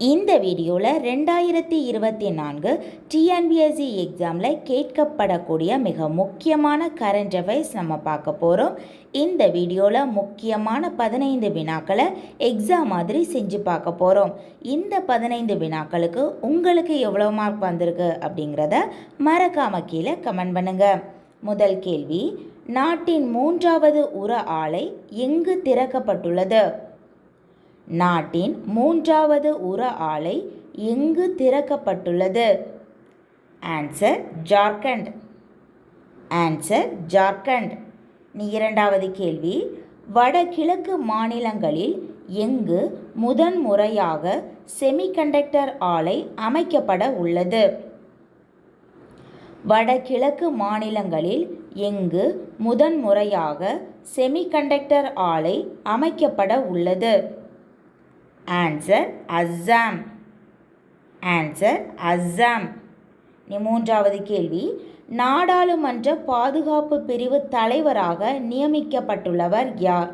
இந்த வீடியோவில் 2024 டிஎன்பிஎஸ்சி எக்ஸாமில் கேட்கப்படக்கூடிய மிக முக்கியமான கரண்ட் அஃபேர்ஸ் நம்ம பார்க்க போகிறோம். இந்த வீடியோவில் முக்கியமான 15 வினாக்களை எக்ஸாம் மாதிரி செஞ்சு பார்க்க போகிறோம். இந்த 15 வினாக்களுக்கு உங்களுக்கு எவ்வளோ மார்க் வந்திருக்கு அப்படிங்கிறத மறக்காம கீழே கமெண்ட் பண்ணுங்கள். முதல் கேள்வி, நாட்டின் 3வது உர ஆலை எங்கு திறக்கப்பட்டுள்ளது? நாட்டின் 3வது உர ஆலை எங்கு திறக்கப்பட்டுள்ளது? ஆன்சர் ஜார்க்கண்ட். ஆன்சர் ஜார்க்கண்ட். இரண்டாவது கேள்வி, வடகிழக்கு மாநிலங்களில் எங்கு முதன்முறையாக செமிகண்டக்டர் ஆலை அமைக்கப்பட உள்ளது? வடகிழக்கு மாநிலங்களில் எங்கு முதன்முறையாக செமிகண்டக்டர் ஆலை அமைக்கப்பட உள்ளது? ஆன்சர் அஸ்ஸாம். ஆன்சர் அஸ்ஸாம். மூன்றாவது கேள்வி, நாடாளுமன்ற பாதுகாப்பு பிரிவு தலைவராக நியமிக்கப்பட்டுள்ளவர் யார்?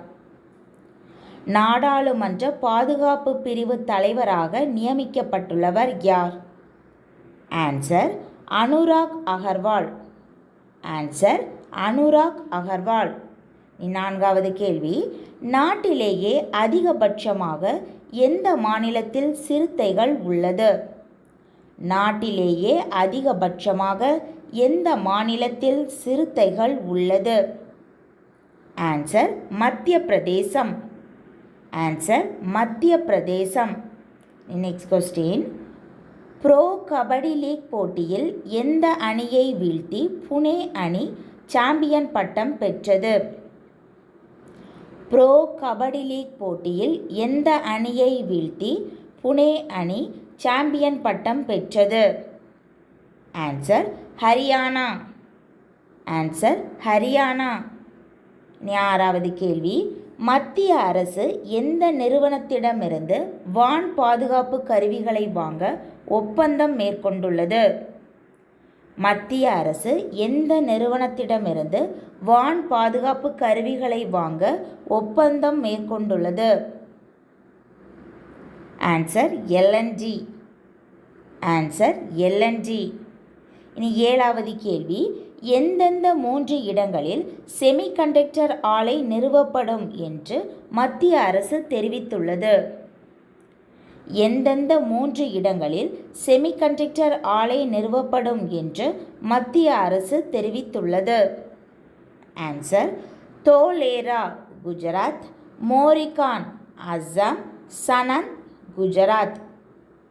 நாடாளுமன்ற பாதுகாப்பு பிரிவு தலைவராக நியமிக்கப்பட்டுள்ளவர் யார்? ஆன்சர் அனுராக் அகர்வால். ஆன்சர் அனுராக் அகர்வால். நான்காவது கேள்வி, நாட்டிலேயே அதிகபட்சமாக எந்த மாநிலத்தில் சிறுத்தைகள் உள்ளது? நாட்டிலேயே அதிகபட்சமாக எந்த மாநிலத்தில் சிறுத்தைகள் உள்ளது? ஆன்சர் மத்திய பிரதேசம். ஆன்சர் மத்திய பிரதேசம். Next question, pro Kabaddi league போட்டியில் எந்த அணியை வீழ்த்தி புனே அணி சாம்பியன் பட்டம் பெற்றது? ப்ரோ கபடி லீக் போட்டியில் எந்த அணியை வீழ்த்தி புனே அணி சாம்பியன் பட்டம் பெற்றது? ஆன்சர் ஹரியானா. ஆன்சர் ஹரியானா. ஆறாவது கேள்வி, மத்திய அரசு எந்த நிறுவனத்திடமிருந்து வான் பாதுகாப்பு கருவிகளை வாங்க ஒப்பந்தம் மேற்கொண்டுள்ளது? மத்திய அரசு எந்த நிறுவனத்திடமிருந்து வான் பாதுகாப்பு கருவிகளை வாங்க ஒப்பந்தம் மேற்கொண்டுள்ளது? Answer LNG. Answer LNG. ஏழாவது கேள்வி, எந்தெந்த 3 இடங்களில் செமிகண்டக்டர் ஆலை நிறுவப்படும் என்று மத்திய அரசு தெரிவித்துள்ளது? எந்தெந்த 3 இடங்களில் செமிகண்டக்டர் ஆலை நிறுவப்படும் என்று மத்திய அரசு தெரிவித்துள்ளது? Answer Dholera Gujarat, Morigaon Assam, Sanand Gujarat.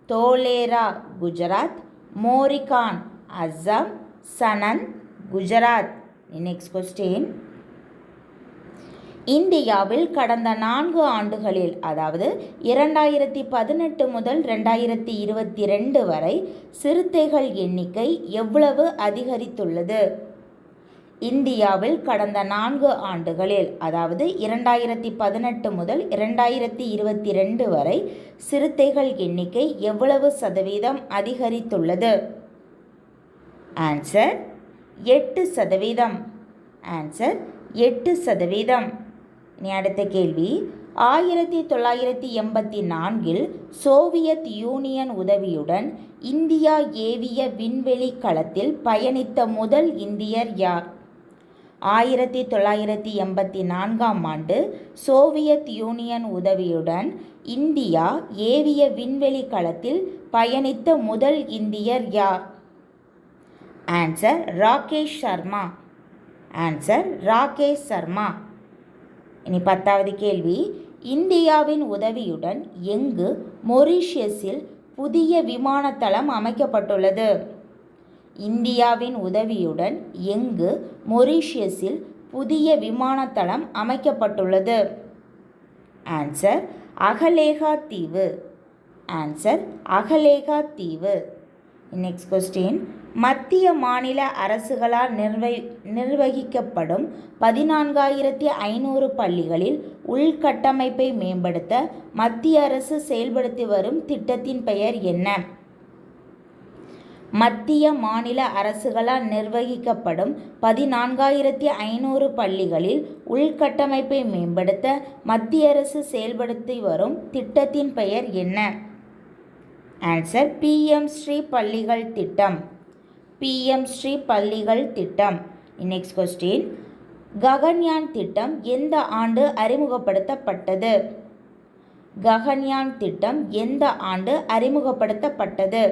Dholera Gujarat, Morigaon Assam, Sanand Gujarat. Next question, இந்தியாவில் கடந்த 4 ஆண்டுகளில், அதாவது 2018 முதல் 2022 வரை சிறுத்தைகள் எண்ணிக்கை எவ்வளவு அதிகரித்துள்ளது? இந்தியாவில் கடந்த 4 ஆண்டுகளில், அதாவது 2018 முதல் 2022 வரை சிறுத்தைகள் எண்ணிக்கை எவ்வளவு சதவீதம் அதிகரித்துள்ளது? ஆன்சர் 8%. ஆன்சர் 8%. அடுத்த கேள்வி, 1984 சோவியத் யூனியன் உதவியுடன் இந்தியா ஏவிய விண்வெளி களத்தில் பயணித்த முதல் இந்தியர் யார்? 1984 சோவியத் யூனியன் உதவியுடன் இந்தியா ஏவிய விண்வெளி களத்தில் பயணித்த முதல் இந்தியர் யார்? ஆன்சர் ராகேஷ் சர்மா. ஆன்சர் ராகேஷ் சர்மா. 10வது கேள்வி, இந்தியாவின் உதவியுடன் எங்கு மொரீஷியஸில் புதிய விமானத்தளம் அமைக்கப்பட்டுள்ளது? இந்தியாவின் உதவியுடன் எங்கு மொரீஷியஸில் புதிய விமானத்தளம் அமைக்கப்பட்டுள்ளது? ஆன்சர் அகலேகா தீவு. ஆன்சர் அகலேகா தீவு. நெக்ஸ்ட் கொஸ்டின், மத்திய மாநில அரசுகளால் நிர்வகிக்கப்படும் 14,500 பள்ளிகளில் உள்கட்டமைப்பை மேம்படுத்த மத்திய அரசு செயல்படுத்தி வரும் திட்டத்தின் பெயர் என்ன? மத்திய மாநில அரசுகளால் நிர்வகிக்கப்படும் 14,500 பள்ளிகளில் உள்கட்டமைப்பை மேம்படுத்த மத்திய அரசு செயல்படுத்தி வரும் திட்டத்தின் பெயர் என்ன? ஆன்சர் பிஎம் ஸ்ரீ பள்ளிகள் திட்டம். பிஎம் ஸ்ரீ பள்ளிகள் திட்டம். நெக்ஸ்ட் கொஸ்டின், ககன்யான் திட்டம் எந்த ஆண்டு அறிமுகப்படுத்தப்பட்டது? ககன்யான் திட்டம் எந்த ஆண்டு அறிமுகப்படுத்தப்பட்டது?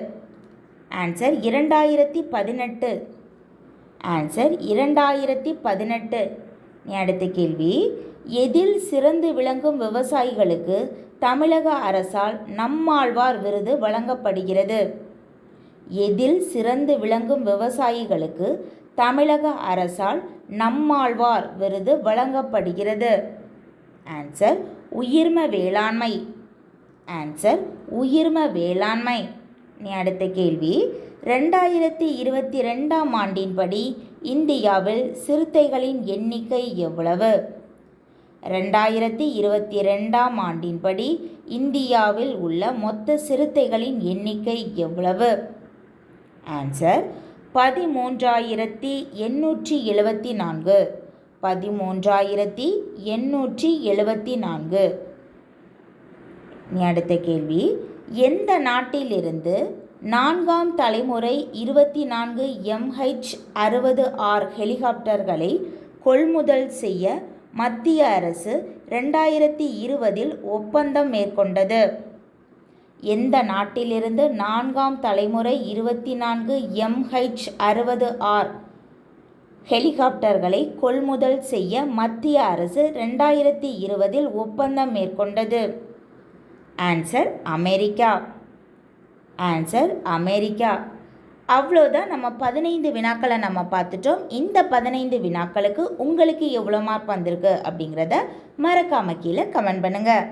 ஆன்சர் 2018. ஆன்சர் 2018. அடுத்த கேள்வி, எதில் சிறந்து விளங்கும் விவசாயிகளுக்கு தமிழக அரசால் நம்மாழ்வார் விருது வழங்கப்படுகிறது? எதில் சிறந்து விளங்கும் விவசாயிகளுக்கு தமிழக அரசால் நம்மாழ்வார் விருது வழங்கப்படுகிறது? ஆன்சர் உயிர்ம வேளாண்மை. ஆன்சர் உயிர்ம வேளாண்மை. அடுத்த கேள்வி, 2022ஆம் ஆண்டின்படி இந்தியாவில் சிறுத்தைகளின் எண்ணிக்கை எவ்வளவு? 2022ஆம் ஆண்டின்படி இந்தியாவில் உள்ள மொத்த சிறுத்தைகளின் எண்ணிக்கை எவ்வளவு? ஆன்சர் 13,874. 13,874. அடுத்த கேள்வி, எந்த நாட்டிலிருந்து 4ஆம் தலைமுறை 24 MH-60R ஹெலிகாப்டர்களை கொள்முதல் செய்ய மத்திய அரசு 2020இல் ஒப்பந்தம் மேற்கொண்டது? எந்த நாட்டிலிருந்து 4ஆம் தலைமுறை 24 MH-60R ஹெலிகாப்டர்களை கொள்முதல் செய்ய மத்திய அரசு 2020இல் ஒப்பந்தம் மேற்கொண்டது? Answer America. Answer America. அவ்வளோதான், நம்ம 15 வினாக்களை நம்ம பார்த்துட்டோம். இந்த 15 வினாக்களுக்கு உங்களுக்கு எவ்வளோ மார்க் வந்திருக்கு அப்படிங்கிறத மறக்காம கீழே கமெண்ட் பண்ணுங்கள்.